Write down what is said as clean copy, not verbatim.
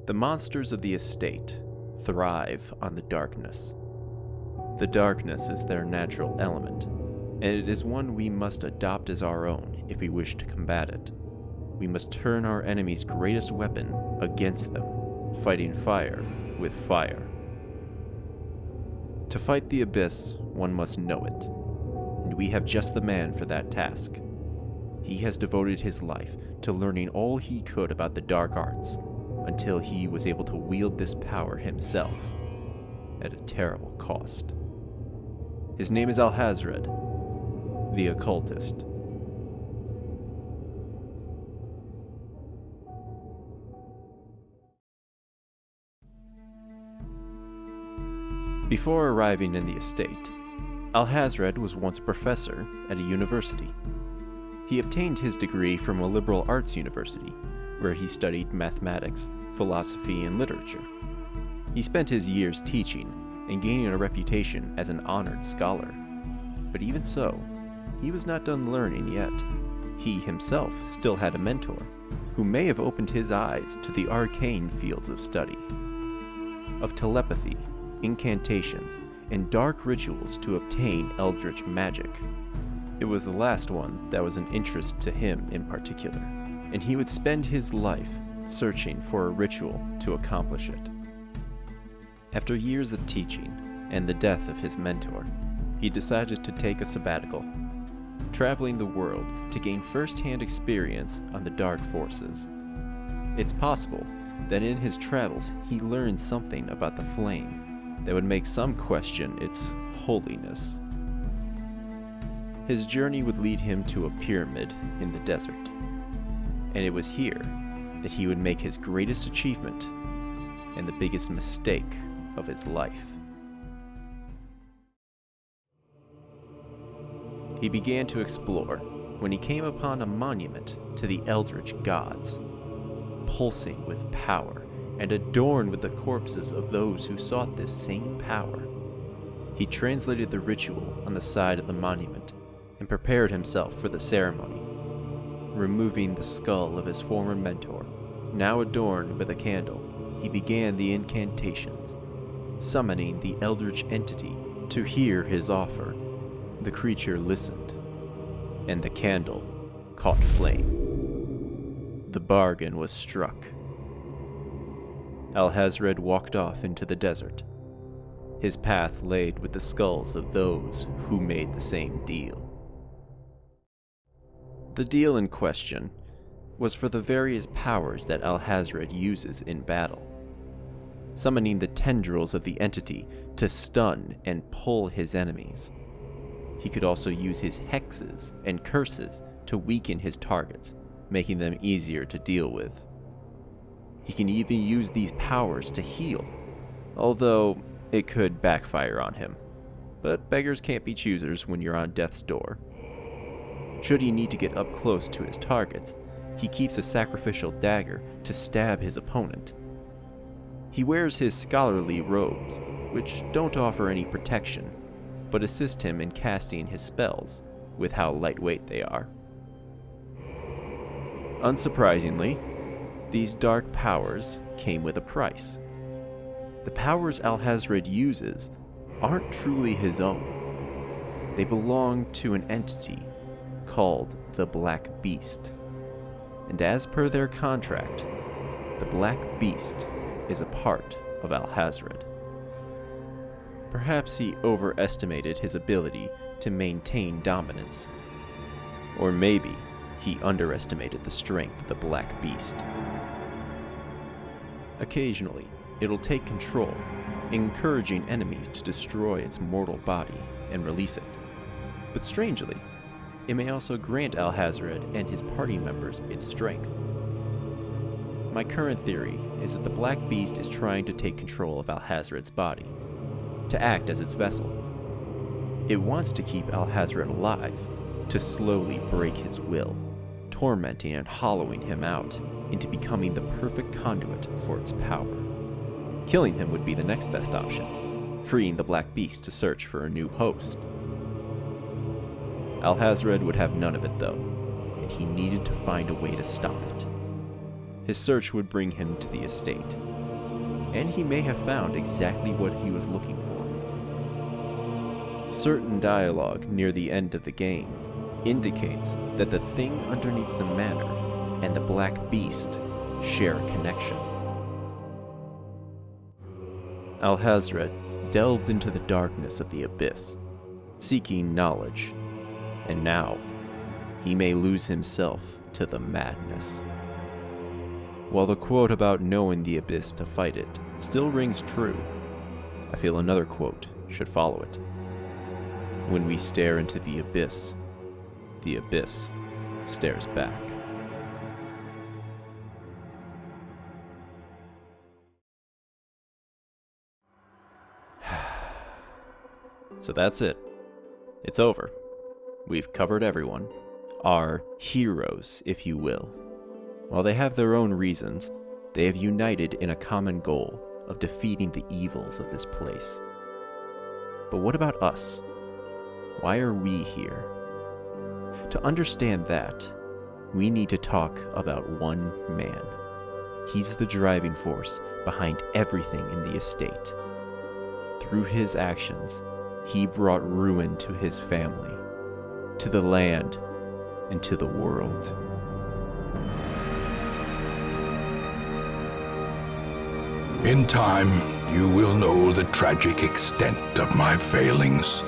The monsters of the estate thrive on the darkness. The darkness is their natural element, and it is one we must adopt as our own if we wish to combat it. We must turn our enemy's greatest weapon against them, fighting fire with fire. To fight the abyss, one must know it, and we have just the man for that task. He has devoted his life to learning all he could about the dark arts, until he was able to wield this power himself, at a terrible cost. His name is Alhazred, the Occultist. Before arriving in the estate, Alhazred was once a professor at a university. He obtained his degree from a liberal arts university, where he studied mathematics, philosophy, and literature. He spent his years teaching and gaining a reputation as an honored scholar. But even so, he was not done learning yet. He himself still had a mentor, who may have opened his eyes to the arcane fields of study, of telepathy, incantations, and dark rituals to obtain eldritch magic. It was the last one that was an interest to him in particular, and he would spend his life searching for a ritual to accomplish it. After years of teaching and the death of his mentor, he decided to take a sabbatical, traveling the world to gain first-hand experience on the dark forces. It's possible that in his travels he learned something about the flame that would make some question its holiness. His journey would lead him to a pyramid in the desert, and it was here that he would make his greatest achievement and the biggest mistake of his life. He began to explore when he came upon a monument to the eldritch gods, pulsing with power and adorned with the corpses of those who sought this same power. He translated the ritual on the side of the monument and prepared himself for the ceremony, removing the skull of his former mentor, now adorned with a candle. He began the incantations, summoning the eldritch entity to hear his offer. The creature listened, and the candle caught flame. The bargain was struck. Alhazred walked off into the desert, his path laid with the skulls of those who made the same deal. The deal in question was for the various powers that Alhazred uses in battle, summoning the tendrils of the entity to stun and pull his enemies. He could also use his hexes and curses to weaken his targets, making them easier to deal with. He can even use these powers to heal, although it could backfire on him. But beggars can't be choosers when you're on death's door. Should he need to get up close to his targets, he keeps a sacrificial dagger to stab his opponent. He wears his scholarly robes, which don't offer any protection, but assist him in casting his spells with how lightweight they are. Unsurprisingly, these dark powers came with a price. The powers Alhazred uses aren't truly his own. They belong to an entity called the Black Beast. And as per their contract, the Black Beast is a part of Alhazred. Perhaps he overestimated his ability to maintain dominance. Or maybe he underestimated the strength of the Black Beast. Occasionally, it'll take control, encouraging enemies to destroy its mortal body and release it. But strangely, it may also grant Alhazred and his party members its strength. My current theory is that the Black Beast is trying to take control of Alhazred's body, to act as its vessel. It wants to keep Alhazred alive, to slowly break his will, tormenting and hollowing him out into becoming the perfect conduit for its power. Killing him would be the next best option, freeing the Black Beast to search for a new host. Alhazred would have none of it though, and he needed to find a way to stop it. His search would bring him to the estate, and he may have found exactly what he was looking for. Certain dialogue near the end of the game indicates that the thing underneath the manor and the Black Beast share a connection. Alhazred delved into the darkness of the abyss, seeking knowledge, and now he may lose himself to the madness. While the quote about knowing the abyss to fight it still rings true, I feel another quote should follow it. When we stare into the abyss stares back. So that's it. It's over. We've covered everyone. Our heroes, if you will. While they have their own reasons, they have united in a common goal of defeating the evils of this place. But what about us? Why are we here? To understand that, we need to talk about one man. He's the driving force behind everything in the estate. Through his actions, he brought ruin to his family, to the land, and to the world. In time, you will know the tragic extent of my failings.